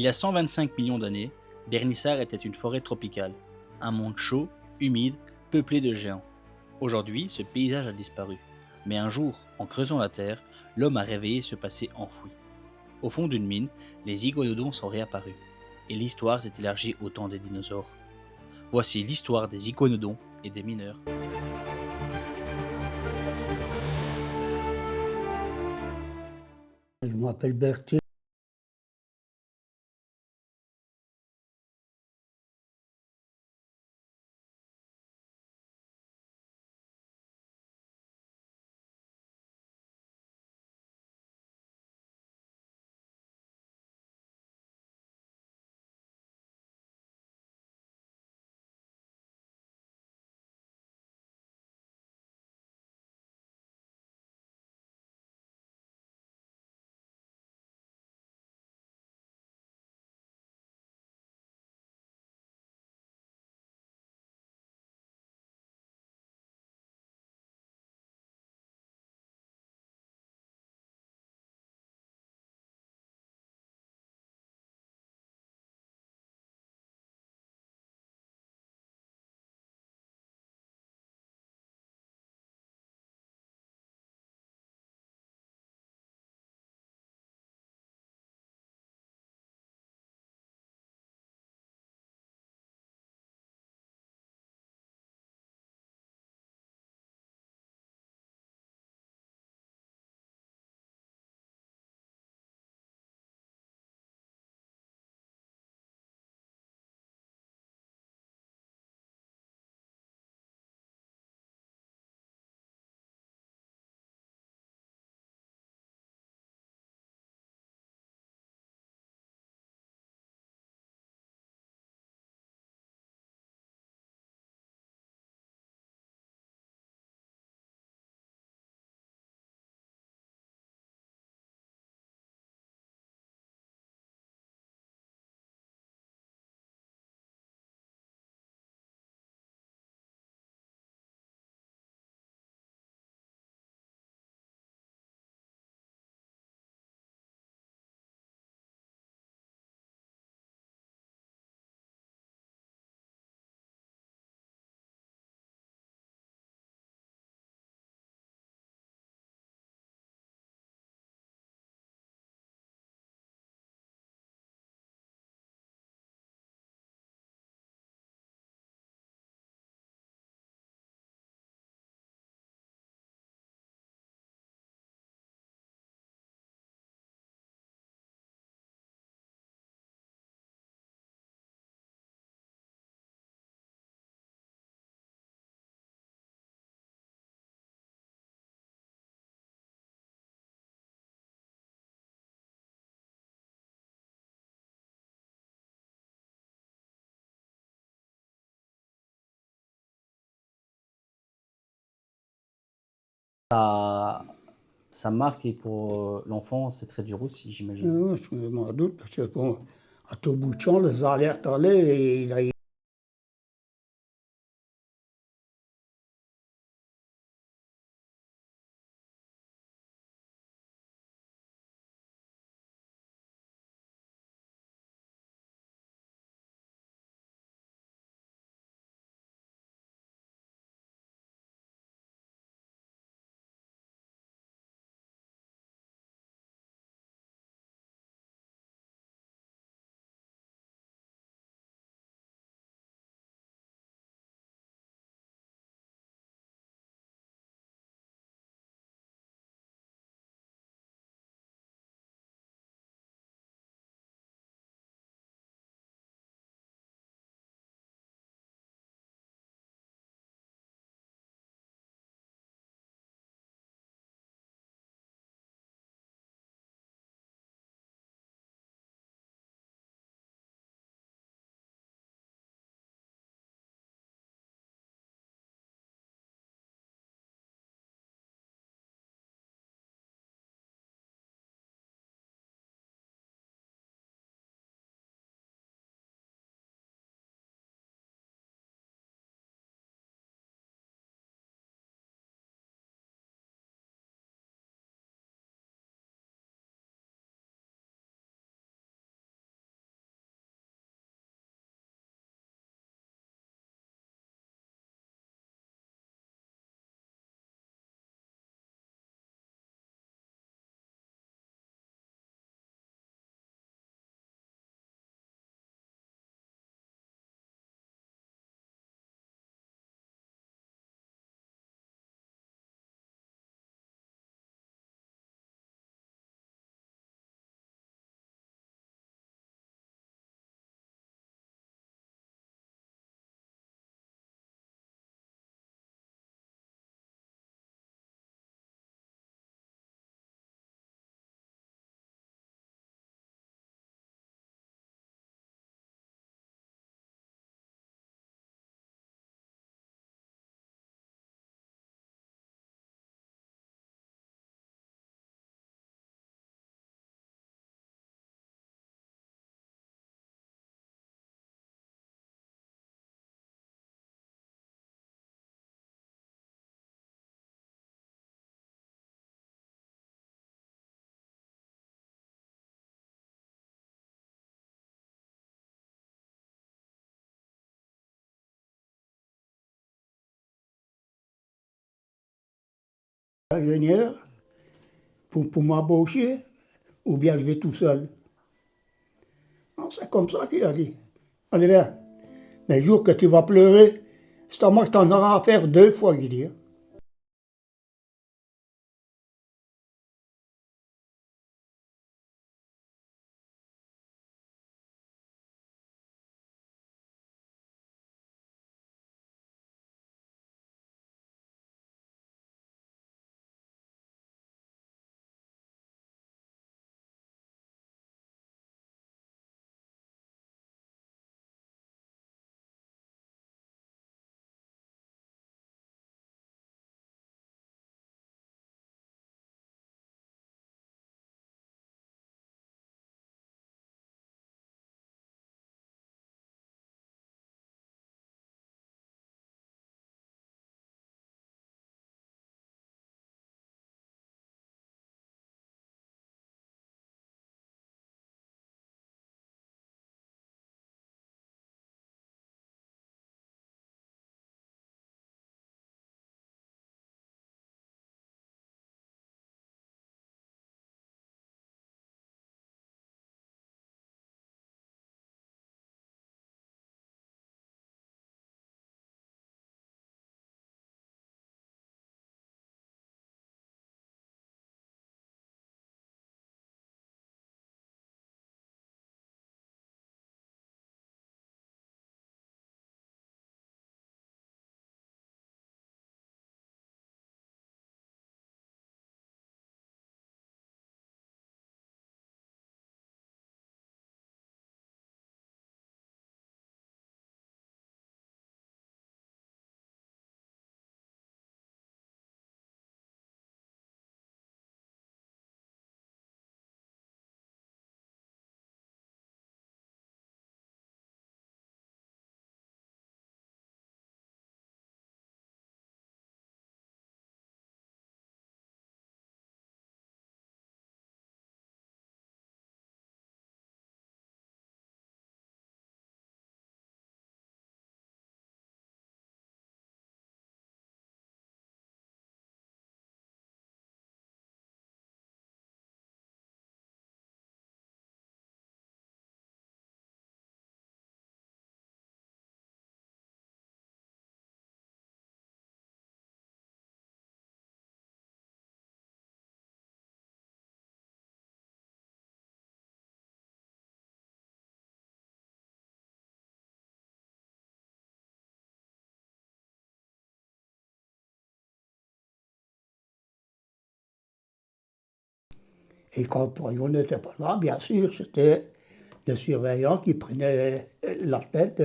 Il y a 125 millions d'années, Bernissar était une forêt tropicale, un monde chaud, humide, peuplé de géants. Aujourd'hui, ce paysage a disparu. Mais un jour, en creusant la terre, l'homme a réveillé ce passé enfoui. Au fond d'une mine, les iguanodons sont réapparus. Et l'histoire s'est élargie au temps des dinosaures. Voici l'histoire des iguanodons et des mineurs. Je m'appelle Berthier. Ça, ça marque et pour l'enfant, c'est très dur aussi, j'imagine. Je m'en doute, parce que bon, à tout bout de champ, les alertes allaient et il ingénieur pour m'embaucher, ou bien je vais tout seul. Non, c'est comme ça qu'il a dit. Allez, viens. Mais le jour que tu vas pleurer, c'est à moi que tu en auras à faire 2 fois, il dit. Et quand on n'était pas là, bien sûr, c'était le surveillant qui prenait la tête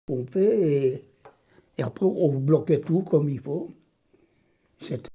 pomper et après on bloquait tout comme il faut. C'était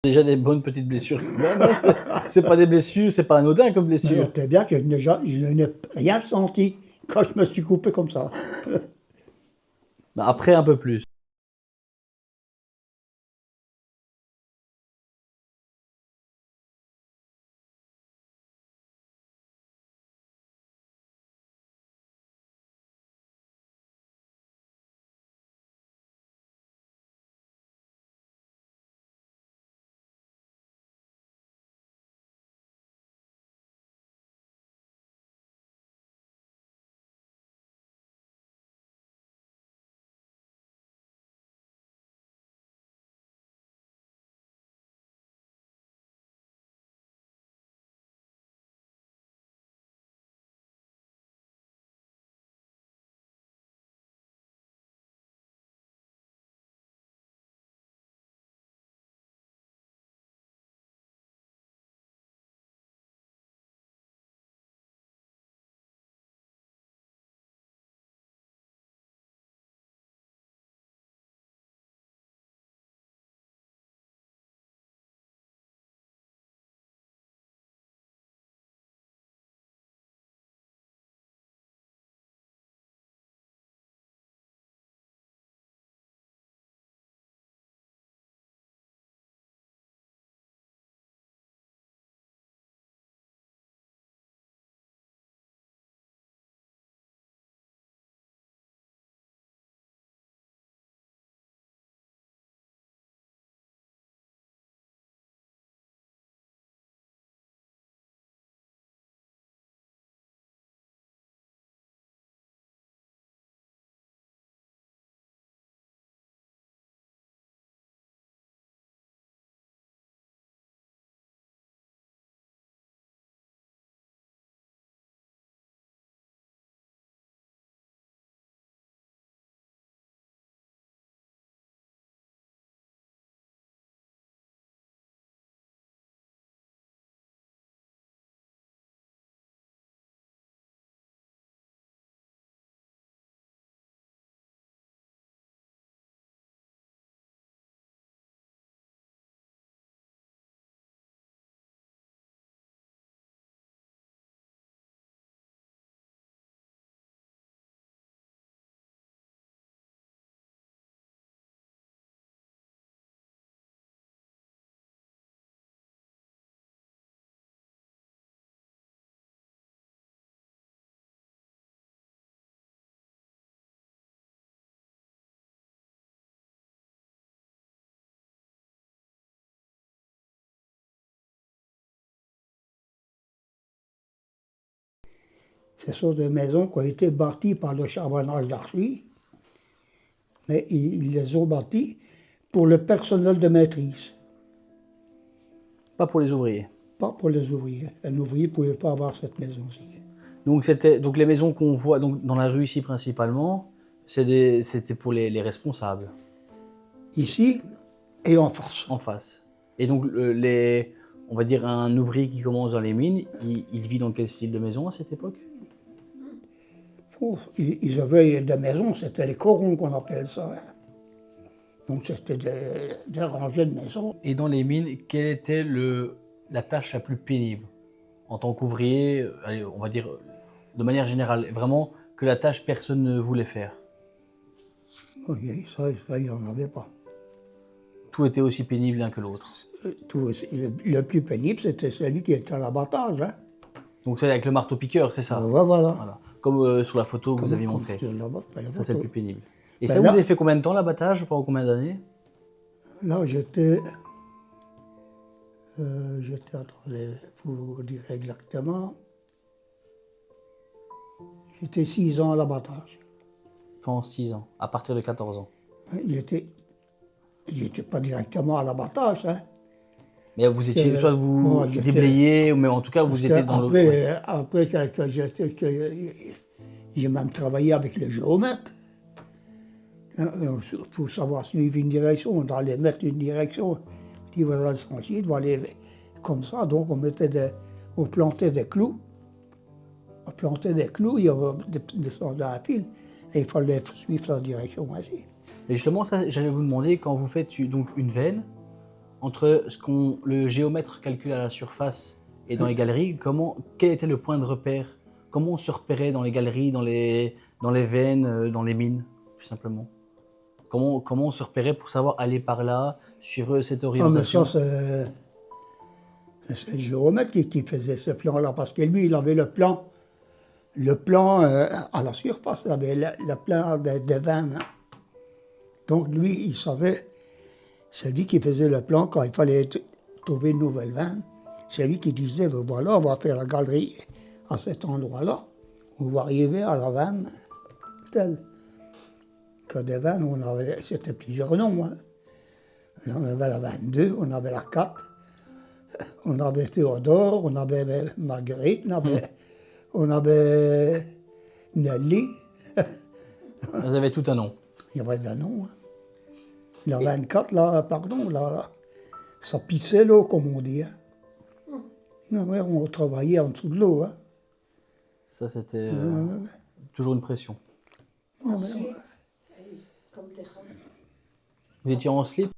Déjà des bonnes petites blessures quand même, hein, c'est pas des blessures, c'est pas anodin comme Mais blessure. notez bien que je n'ai rien senti quand je me suis coupé comme ça. Bah, après un peu plus. Ce sont des maisons qui ont été bâties par le charbonnage d'Arcy, mais ils les ont bâties pour le personnel de maîtrise, Pas pour les ouvriers. pas pour les ouvriers. Un ouvrier ne pouvait pas avoir cette maison-ci. Donc les maisons qu'on voit donc, dans la rue ici principalement, c'était pour les responsables Ici et en face. en face. Et donc on va dire un ouvrier qui commence dans les mines, il vit dans quel style de maison à cette époque? Oh, ils avaient des maisons, c'était les corons qu'on appelle ça. Hein. Donc c'était des rangées de maisons. Et dans les mines, quelle était la tâche la plus pénible en tant qu'ouvrier, allez, on va dire de manière générale, vraiment que la tâche personne ne voulait faire? Oui, ça il n'y en avait pas. Tout était aussi pénible l'un que l'autre. Le plus pénible, c'était celui qui était à l'abattage. Hein. Donc c'est avec le marteau-piqueur, c'est ça? Ouais, voilà. Voilà. Comme sur la photo que vous aviez montrée. Ça, c'est le plus pénible. Et Ben ça, là- vous avez fait combien de temps l'abattage? Pendant combien d'années? Là, attendez, pour vous dire exactement, j'étais 6 ans à l'abattage. Pendant 6 ans, à partir de 14 ans. Hein, j'étais pas directement à l'abattage. Hein. Mais vous étiez, soit vous moi, j'étais- déblayez, mais en tout cas, vous étiez dans le... ouais. Après j'ai même travaillé avec le géomètre. Il faut savoir suivre une direction, on doit aller mettre une direction. Il dit voilà le sentier, il doit aller comme ça. Donc on plantait des clous. On plantait des clous, il y avait descendu à un fil. Et il fallait suivre la direction ainsi. Et justement, ça, j'allais vous demander, quand vous faites donc une veine, entre ce qu'on le géomètre calcule à la surface et dans les galeries, quel était le point de repère? Comment on se repérait dans les galeries, dans les veines, dans les mines, tout simplement? Comment on se repérait pour savoir aller par là, suivre cette Ah, mais orientation? ça, c'est le géomètre qui faisait ce plan-là, parce que lui, il avait le plan à la surface, il avait le plan des veines. Hein. Donc lui, il savait, c'est lui qui faisait le plan quand il fallait trouver une nouvelle veine. C'est lui qui disait, ben voilà, on va faire la galerie à cet endroit-là, on va arriver à la veine telle. Que des veines, c'était plusieurs noms. Hein. On avait la 22, on avait la 4, on avait Théodore, on avait Marguerite, on avait Nelly. Vous avez tout un nom. Il y avait des noms. Hein. La 24, là, pardon, là, ça pissait l'eau, comme on dit. Hein. Non, mais on travaillait en dessous de l'eau. Hein. Ça, c'était toujours une pression. Non, mais, Vous étiez en slip?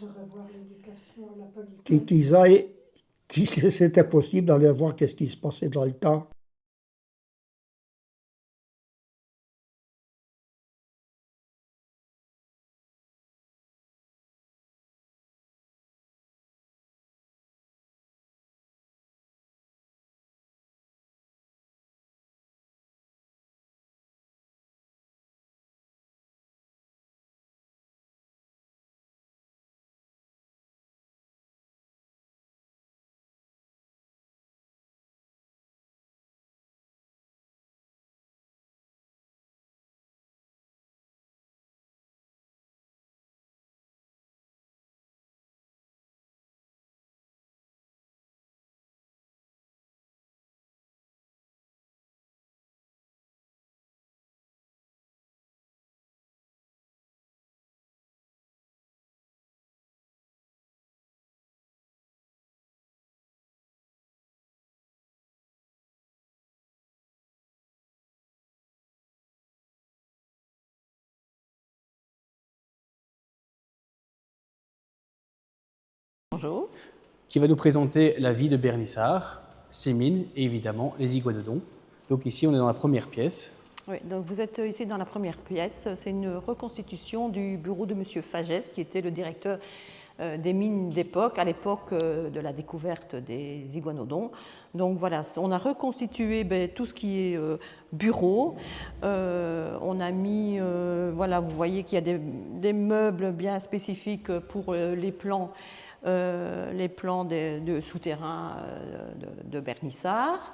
de revoir l'éducation, la politique. qu'ils aillent, si c'était possible, d'aller voir qu'est-ce qui se passait dans le temps. Bonjour. Qui va nous présenter la vie de Bernissart, ses mines et évidemment les iguanodons. Donc ici, on est dans la première pièce. Oui, donc vous êtes ici dans la première pièce. C'est une reconstitution du bureau de M. Fagès, qui était le directeur des mines d'époque, à l'époque de la découverte des iguanodons. Donc voilà, on a reconstitué tout ce qui est bureau. On a mis, voilà, vous voyez qu'il y a des meubles bien spécifiques pour les plans de souterrains de Bernissart.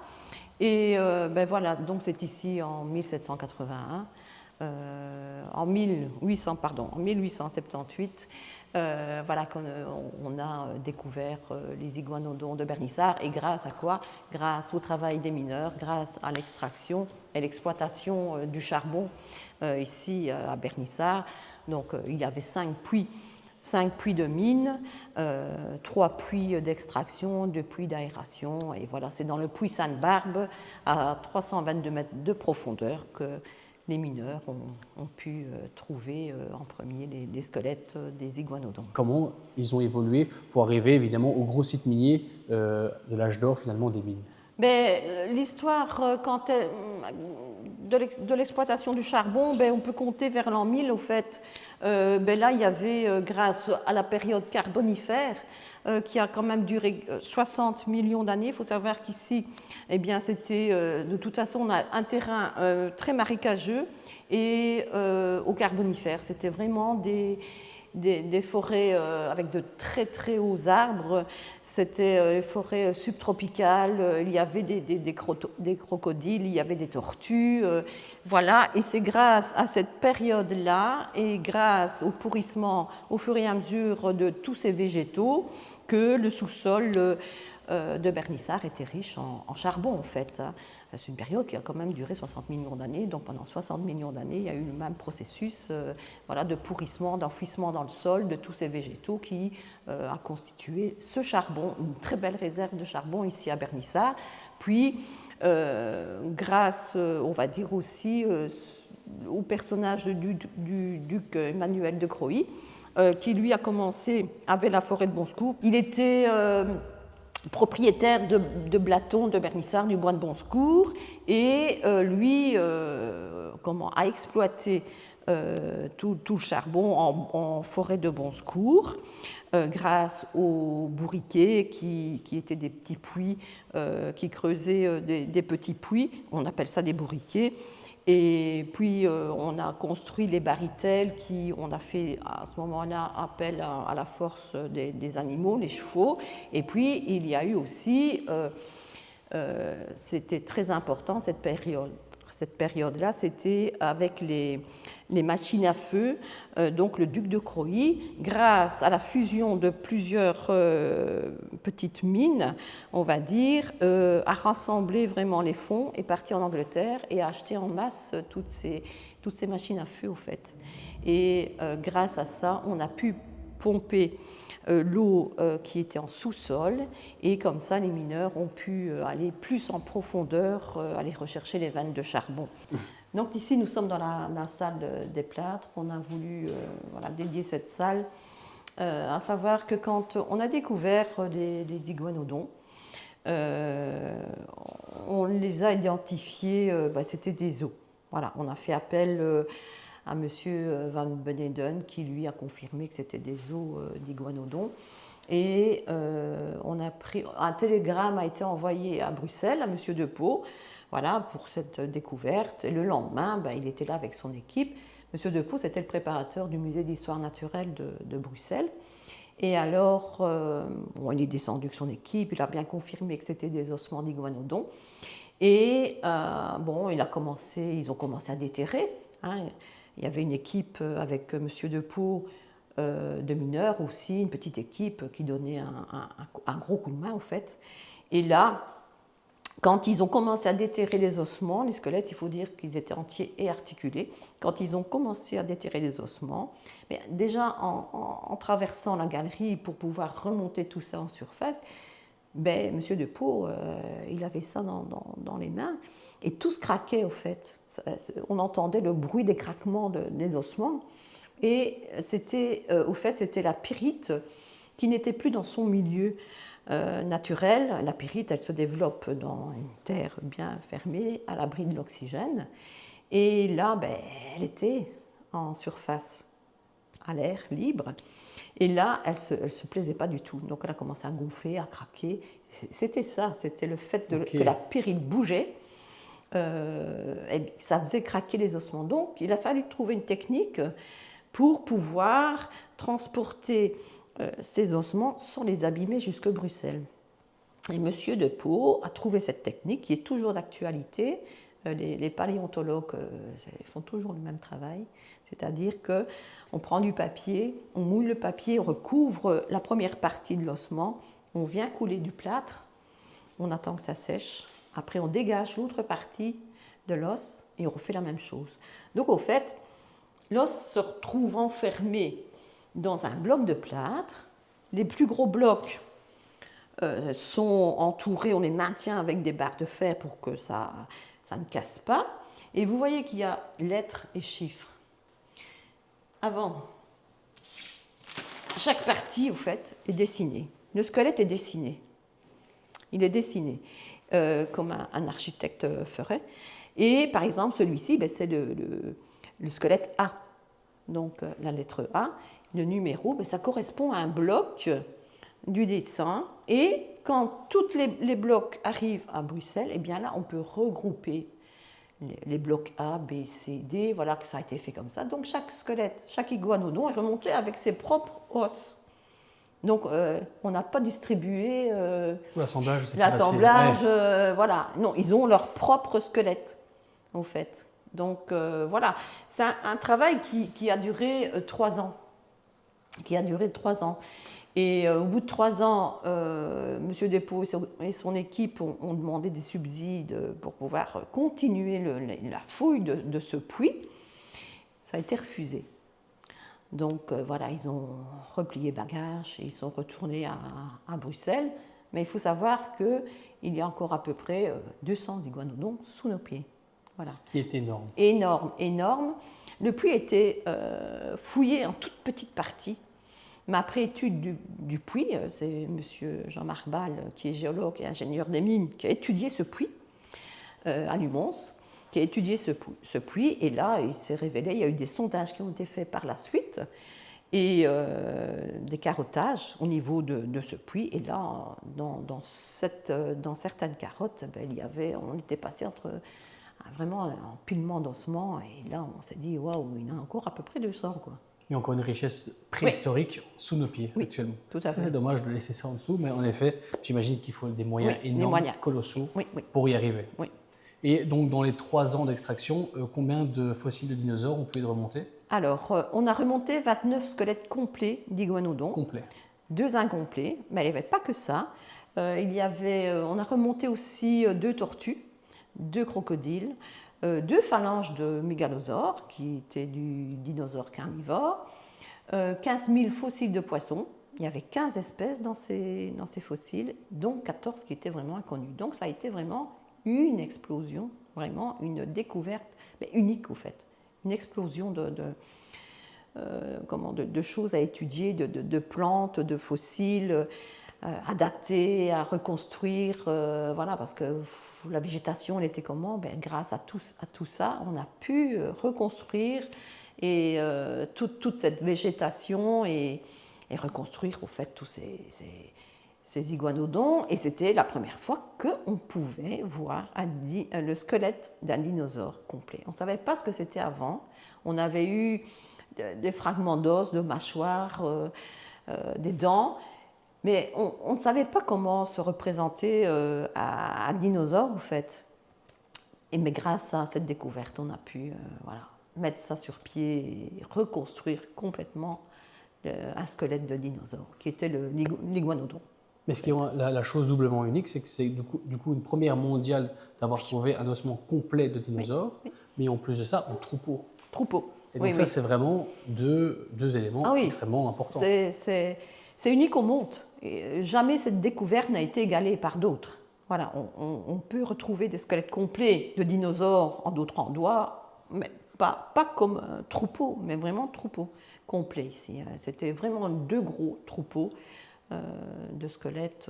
Et voilà, donc c'est ici en 1781, en 1878, voilà qu'on a découvert les iguanodons de Bernissart. Et grâce à quoi? Grâce au travail des mineurs, grâce à l'extraction et l'exploitation du charbon ici à Bernissart. Donc il y avait 5 puits de mine, 3 puits d'extraction, 2 puits d'aération. Et voilà, c'est dans le puits Sainte-Barbe, à 322 mètres de profondeur, que les mineurs ont pu trouver en premier les squelettes des iguanodons. Comment ils ont évolué pour arriver évidemment au gros site minier de l'âge d'or finalement des mines? L'histoire de l'exploitation du charbon, on peut compter vers l'an 1000 au fait. Là, il y avait, grâce à la période carbonifère, qui a quand même duré 60 millions d'années. Il faut savoir qu'ici, c'était de toute façon on a un terrain très marécageux, et au carbonifère, c'était vraiment des forêts avec de très très hauts arbres. C'était des forêts subtropicales. Il y avait des crocodiles, il y avait des tortues, voilà. Et c'est grâce à cette période-là et grâce au pourrissement au fur et à mesure de tous ces végétaux que le sous-sol de Bernissart était riche en charbon en fait. C'est une période qui a quand même duré 60 millions d'années, donc pendant 60 millions d'années, il y a eu le même processus de pourrissement, d'enfouissement dans le sol de tous ces végétaux qui a constitué ce charbon, une très belle réserve de charbon ici à Bernissart. Puis, grâce, on va dire aussi, au personnage du duc Emmanuel de Croÿ, qui lui a commencé avec la forêt de Bonsecours. Il était propriétaire de Blaton, de Bernissart, du bois de Bonsecours, et lui a exploité tout le charbon en forêt de Bonsecours grâce aux bourriquets qui étaient des petits puits qui creusaient des petits puits, on appelle ça des bourriquets. Et puis, on a construit les baritelles on a fait à ce moment-là appel à la force des animaux, les chevaux. Et puis, il y a eu aussi, c'était très important cette période-là, c'était avec les machines à feu. Donc, le duc de Croÿ, grâce à la fusion de plusieurs petites mines, on va dire, a rassemblé vraiment les fonds, est parti en Angleterre et a acheté en masse toutes ces machines à feu, au fait. Et grâce à ça, on a pu pomper l'eau qui était en sous-sol, et comme ça les mineurs ont pu aller plus en profondeur, aller rechercher les veines de charbon. Donc ici nous sommes dans la salle des plâtres. On a voulu dédier cette salle À savoir que quand on a découvert les iguanodons, on les a identifiés, c'était des os. Voilà, on a fait appel à M. Van Beneden qui lui a confirmé que c'était des os d'iguanodons. Et un télégramme a été envoyé à Bruxelles, à M. Depeau, voilà, pour cette découverte. Et le lendemain, il était là avec son équipe. M. Depeau, c'était le préparateur du musée d'histoire naturelle de Bruxelles. Et alors, il est descendu avec son équipe, il a bien confirmé que c'était des ossements d'iguanodons. Et ils ont commencé à déterrer. Hein. Il y avait une équipe avec M. Depeau de mineurs aussi, une petite équipe qui donnait un gros coup de main, au fait. Et là, quand ils ont commencé à déterrer les ossements, les squelettes, il faut dire qu'ils étaient entiers et articulés. Quand ils ont commencé à déterrer les ossements, mais déjà en traversant la galerie pour pouvoir remonter tout ça en surface, M. Depeau, il avait ça dans les mains et tout se craquait au fait. On entendait le bruit des craquements des ossements et c'était la pyrite qui n'était plus dans son milieu naturelle. La pyrite, elle se développe dans une terre bien fermée, à l'abri de l'oxygène. Et là, elle était en surface, à l'air libre. Et là, elle se plaisait pas du tout. Donc, elle a commencé à gonfler, à craquer. C'était ça, c'était le fait que la pyrite bougeait. Et ça faisait craquer les ossements. Donc, il a fallu trouver une technique pour pouvoir transporter ces ossements sans les abîmer jusque Bruxelles. Et M. Depeau a trouvé cette technique qui est toujours d'actualité. Les paléontologues font toujours le même travail, c'est-à-dire qu'on prend du papier, on mouille le papier, on recouvre la première partie de l'ossement, on vient couler du plâtre, on attend que ça sèche, après on dégage l'autre partie de l'os et on refait la même chose. Donc au fait, l'os se retrouve enfermé dans un bloc de plâtre. Les plus gros blocs sont entourés, on les maintient avec des barres de fer pour que ça ne casse pas. Et vous voyez qu'il y a lettres et chiffres. Avant, chaque partie, au fait, est dessinée. Le squelette est dessiné. Il est dessiné comme un architecte ferait. Et par exemple, celui-ci, c'est le squelette A. Donc la lettre A. Le numéro, ça correspond à un bloc du dessin. Et quand tous les blocs arrivent à Bruxelles, là, on peut regrouper les blocs A, B, C, D. Voilà que ça a été fait comme ça. Donc chaque squelette, chaque iguanodon est remonté avec ses propres os. Donc on n'a pas distribué l'assemblage. Voilà. Non, ils ont leur propre squelette, en fait. Donc voilà, c'est un travail qui a duré 3 ans. Et au bout de 3 ans, M. Depeau et son équipe ont demandé des subsides pour pouvoir continuer la fouille de ce puits. Ça a été refusé. Donc voilà, ils ont replié bagages et ils sont retournés à Bruxelles. Mais il faut savoir qu'il y a encore à peu près 200 iguanodons sous nos pieds. Voilà. Ce qui est énorme. Énorme. Le puits était fouillé en toute petite partie. Mais après étude du puits, c'est M. Jean-Marc Ball, qui est géologue et ingénieur des mines, qui a étudié ce puits à Lumons, qui a étudié ce puits. Et là, il s'est révélé, il y a eu des sondages qui ont été faits par la suite et des carottages au niveau de ce puits. Et là, dans certaines carottes, on était passé entre vraiment un empilement d'ossements. Et là, on s'est dit, waouh, il y en a encore à peu près 200, quoi. Il y a encore une richesse préhistorique sous nos pieds actuellement. Tout à fait. C'est dommage de laisser ça en dessous, mais en effet, j'imagine qu'il faut des moyens énormes, colossaux, pour y arriver. Oui. Et donc, dans les 3 ans d'extraction, combien de fossiles de dinosaures on peut y remonter? Alors, on a remonté 29 squelettes complets d'iguanodons. Complets. 2 incomplets, mais il n'y avait pas que ça. On a remonté aussi 2 tortues, 2 crocodiles, 2 phalanges de mégalosaures, qui étaient du dinosaure carnivore, 15 000 fossiles de poissons. Il y avait 15 espèces dans ces fossiles, dont 14 qui étaient vraiment inconnus. Donc ça a été vraiment une explosion, vraiment une découverte, mais unique au fait. Une explosion de choses à étudier, de plantes, de fossiles, à dater, à reconstruire, voilà, parce que la végétation, elle était comment? Ben, grâce à tout ça, on a pu reconstruire et, toute cette végétation et reconstruire, au fait, tous ces iguanodons. Et c'était la première fois qu'on pouvait voir le squelette d'un dinosaure complet. On ne savait pas ce que c'était avant. On avait eu des fragments d'os, de mâchoires, des dents, mais on ne savait pas comment se représenter un dinosaure, en fait. Mais grâce à cette découverte, on a pu voilà, mettre ça sur pied et reconstruire complètement un squelette de dinosaure, qui était l'iguanodon. Mais ce qui est la chose doublement unique, c'est que c'est du coup une première mondiale d'avoir trouvé un ossement complet de dinosaure, mais en plus de ça, en troupeau. Et donc c'est vraiment deux éléments extrêmement importants. C'est unique au monde. Et jamais cette découverte n'a été égalée par d'autres. Voilà, on peut retrouver des squelettes complets de dinosaures en d'autres endroits, mais pas comme un troupeau, mais vraiment troupeau complet ici. C'était vraiment 2 gros troupeaux de squelettes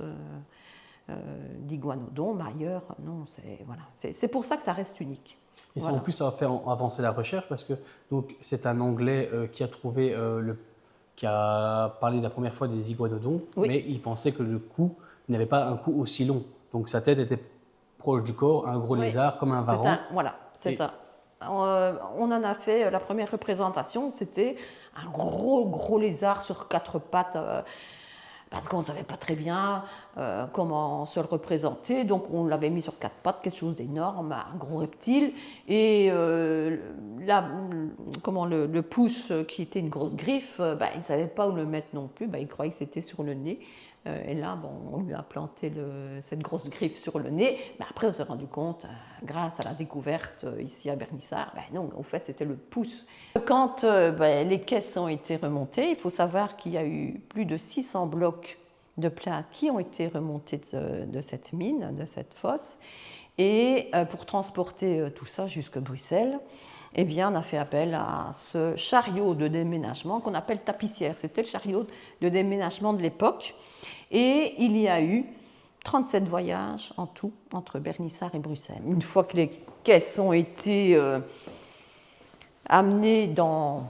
d'iguanodons, mais ailleurs, non, c'est pour ça que ça reste unique. Et ça, en plus, ça va faire avancer la recherche parce que c'est un Anglais qui a trouvé qui a parlé la première fois des iguanodons, mais il pensait que le cou n'avait pas un cou aussi long. Donc sa tête était proche du corps, un gros lézard comme un varan. C'est ça. On en a fait la première représentation, c'était un gros lézard sur 4 pattes. Parce qu'on ne savait pas très bien comment se le représenter. Donc on l'avait mis sur 4 pattes, quelque chose d'énorme, un gros reptile. Et le pouce, qui était une grosse griffe, il ne savait pas où le mettre non plus. Il croyait que c'était sur le nez. Et là, on lui a planté cette grosse griffe sur le nez. Mais après, on s'est rendu compte, grâce à la découverte ici à Bernissart, non, en fait, c'était le pouce. Quand les caisses ont été remontées, il faut savoir qu'il y a eu plus de 600 blocs de plats qui ont été remontés de cette mine, de cette fosse. Et pour transporter tout ça jusqu'à Bruxelles, eh bien, on a fait appel à ce chariot de déménagement qu'on appelle tapissière. C'était le chariot de déménagement de l'époque. Et il y a eu 37 voyages en tout entre Bernissart et Bruxelles. Une fois que les caisses ont été amenées dans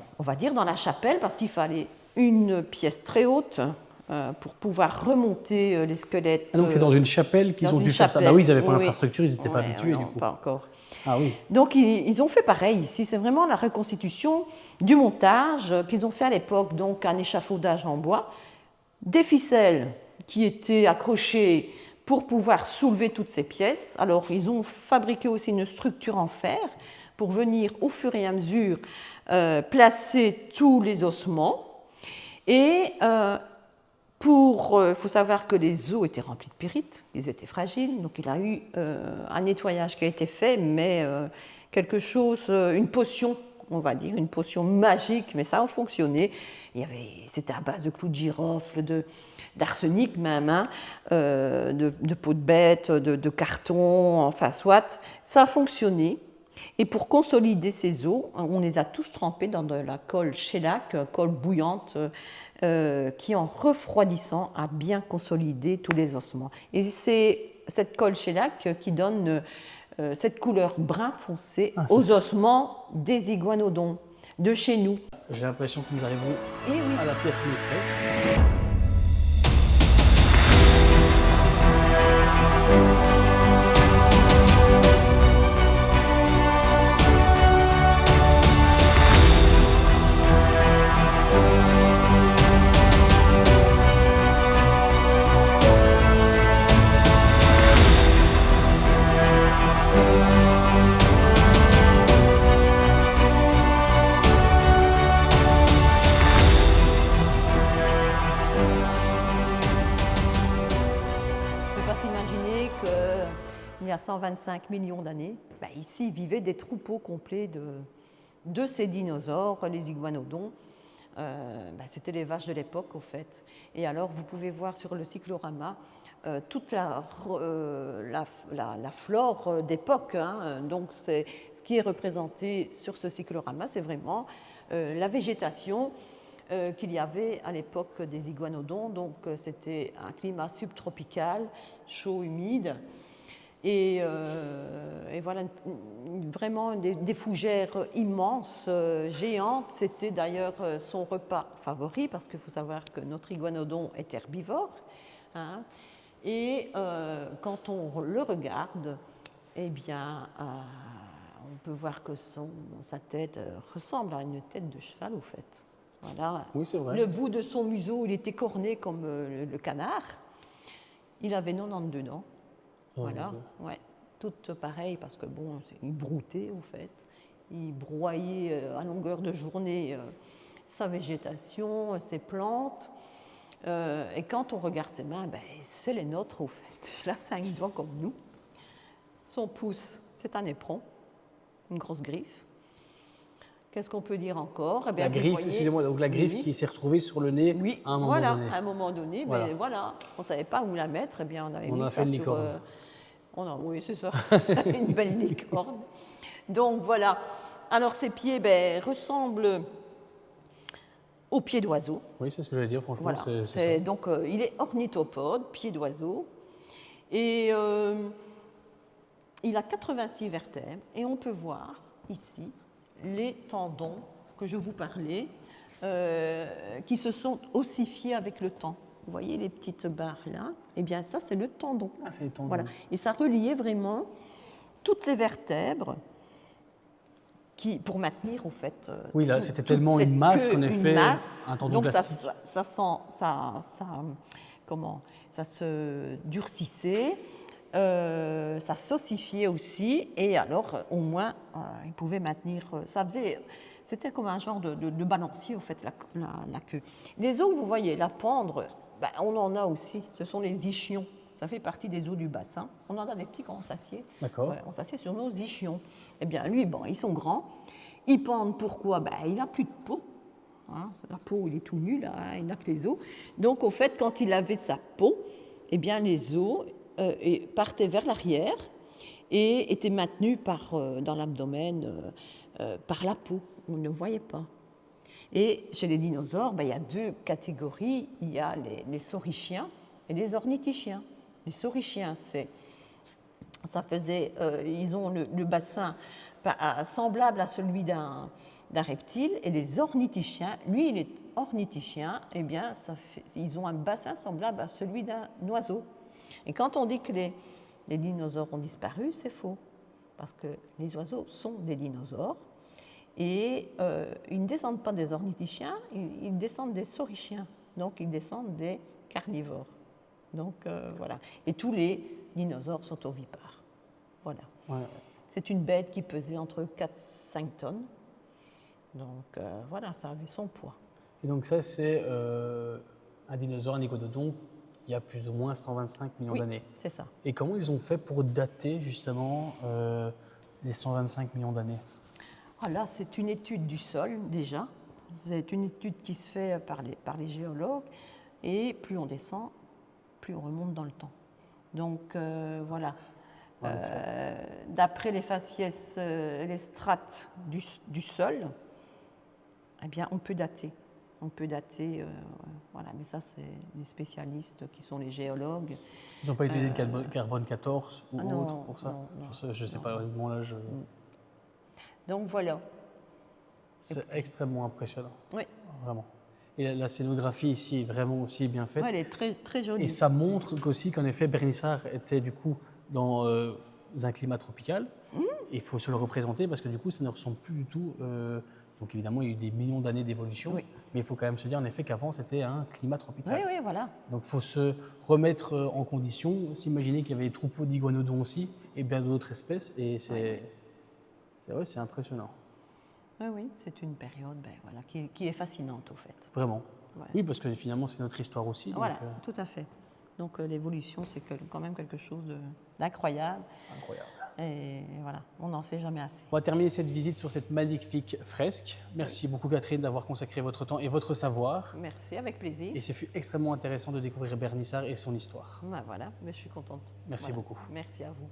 la chapelle, parce qu'il fallait une pièce très haute pour pouvoir remonter les squelettes. Donc c'est dans une chapelle qu'ils ont dû faire ça. Oui, ils n'avaient pas l'infrastructure, ils n'étaient pas habitués du coup. Pas encore. Ah oui. Donc ils ont fait pareil ici, c'est vraiment la reconstitution du montage qu'ils ont fait à l'époque, donc un échafaudage en bois, des ficelles qui étaient accrochées pour pouvoir soulever toutes ces pièces. Alors ils ont fabriqué aussi une structure en fer pour venir au fur et à mesure placer tous les ossements. Et il faut savoir que les os étaient remplis de pyrite, ils étaient fragiles, donc il y a eu un nettoyage qui a été fait, mais une potion, on va dire, une potion magique, mais ça a fonctionné. C'était à base de clous de girofle, d'arsenic même, de peau de bête, de carton, enfin soit, ça a fonctionné. Et pour consolider ces os, on les a tous trempés dans de la colle shellac, colle bouillante, qui en refroidissant a bien consolidé tous les ossements. Et c'est cette colle shellac qui donne cette couleur brun foncé aux ossements des iguanodons de chez nous. J'ai l'impression que nous arrivons à la pièce maîtresse. Il y a 125 millions d'années, ici vivaient des troupeaux complets de ces dinosaures, les iguanodons. C'était les vaches de l'époque, au fait. Et alors, vous pouvez voir sur le cyclorama toute la flore d'époque. Hein. Donc, ce qui est représenté sur ce cyclorama, c'est vraiment la végétation qu'il y avait à l'époque des iguanodons. Donc, c'était un climat subtropical, chaud, humide. Et voilà, vraiment des fougères immenses, géantes. C'était d'ailleurs son repas favori, parce qu'il faut savoir que notre iguanodon est herbivore. Hein. Et quand on le regarde, eh bien, on peut voir que sa tête ressemble à une tête de cheval, au fait. Voilà. Oui, c'est vrai. Le bout de son museau, il était corné comme le canard. Il avait 92 dents. Voilà, ouais, toutes pareilles, parce que bon, il broutait, au fait. Il broyait à longueur de journée sa végétation, ses plantes. Et quand on regarde ses mains, ben, c'est les nôtres, au fait. Il a 5 doigts comme nous. Son pouce, c'est un éperon, une grosse griffe. Qu'est-ce qu'on peut dire encore? Eh bien, la griffe, excusez-moi, donc la griffe oui, qui s'est retrouvée sur le nez à un moment voilà, donné. à un moment donné, Voilà. ben, voilà, on ne savait pas où la mettre, eh bien, on avait On mis a ça fait une sur... licorne. Oui, c'est ça, une belle licorne. Donc voilà, alors ses pieds ben, ressemblent aux pieds d'oiseau. Oui, c'est ce que j'allais dire, franchement. Voilà. C'est ça. Donc il est ornithopode, pied d'oiseau, et il a 86 vertèbres, et on peut voir ici les tendons que je vous parlais, qui se sont ossifiés avec le temps. Vous voyez les petites barres là? Eh bien ça, c'est le tendon. Ah, c'est les tendons. Voilà. Et ça reliait vraiment toutes les vertèbres pour maintenir, au fait. Oui, là, c'était tellement une masse qu'en effet, un tendon donc classique. ça se durcissait, ça s'ossifiait aussi, et alors au moins il pouvait maintenir. C'était comme un genre de balancier, au fait, la queue. Les os, vous voyez, la pendre, ben, on en a aussi. Ce sont les ischions. Ça fait partie des os du bassin. On en a des petits quand on s'assied. D'accord. Ouais, on s'assied sur nos ischions. Eh bien, lui, bon, ils sont grands. Ils pendent pourquoi? Ben, il n'a plus de peau. Hein, la peau, il est tout nu, là, il n'a que les os. Donc, au fait, quand il avait sa peau, eh bien, les os partaient vers l'arrière et étaient maintenus dans l'abdomen par la peau. On ne le voyait pas. Et chez les dinosaures, ben, il y a 2 catégories. Il y a les saurichiens et les ornithichiens. Les saurichiens, ils ont le bassin semblable à celui d'un reptile, et les ornithichiens, lui, il est ornithichien, eh bien, ils ont un bassin semblable à celui d'un oiseau. Et quand on dit que les dinosaures ont disparu, c'est faux, parce que les oiseaux sont des dinosaures, et ils ne descendent pas des ornithichiens, ils descendent des saurichiens, donc ils descendent des carnivores. Donc voilà. Et tous les dinosaures sont ovipares. Voilà. Ouais. C'est une bête qui pesait entre 4 et 5 tonnes. Donc voilà, ça avait son poids. Et donc ça, c'est un dinosaure, un iguanodon, qui a plus ou moins 125 millions d'années. C'est ça. Et comment ils ont fait pour dater justement les 125 millions d'années? Ah là, c'est une étude du sol déjà. C'est une étude qui se fait par les géologues. Et plus on descend, plus on remonte dans le temps. Donc voilà. D'après les faciès, les strates du sol, eh bien, on peut dater. Voilà, mais ça, c'est les spécialistes qui sont les géologues. Ils n'ont pas utilisé de carbone 14 ou non, autre pour ça? non, Je ne sais pas, honnêtement, là, Donc voilà. C'est extrêmement impressionnant. Oui. Vraiment. Et la scénographie ici est vraiment aussi bien faite. Ouais, elle est très, très jolie. Et ça montre qu'en effet, Bernissart était du coup dans un climat tropical. Il faut se le représenter parce que du coup, ça ne ressemble plus du tout. Donc évidemment, il y a eu des millions d'années d'évolution. Oui. Mais il faut quand même se dire en effet qu'avant, c'était un climat tropical. Oui, oui, voilà. Donc il faut se remettre en condition, s'imaginer qu'il y avait des troupeaux d'iguanodons aussi et bien d'autres espèces. Et c'est impressionnant. Oui, oui, c'est une période voilà, qui est fascinante au fait. Vraiment. Voilà. Oui, parce que finalement, c'est notre histoire aussi. Voilà, donc, tout à fait. Donc l'évolution, c'est quand même quelque chose d'incroyable. incroyable. Et voilà, on n'en sait jamais assez. On va terminer cette visite sur cette magnifique fresque. Merci beaucoup Catherine d'avoir consacré votre temps et votre savoir. Merci, avec plaisir. Et ce fut extrêmement intéressant de découvrir Bernissart et son histoire. Ben voilà, mais je suis contente. Merci Voilà. beaucoup. Merci à vous.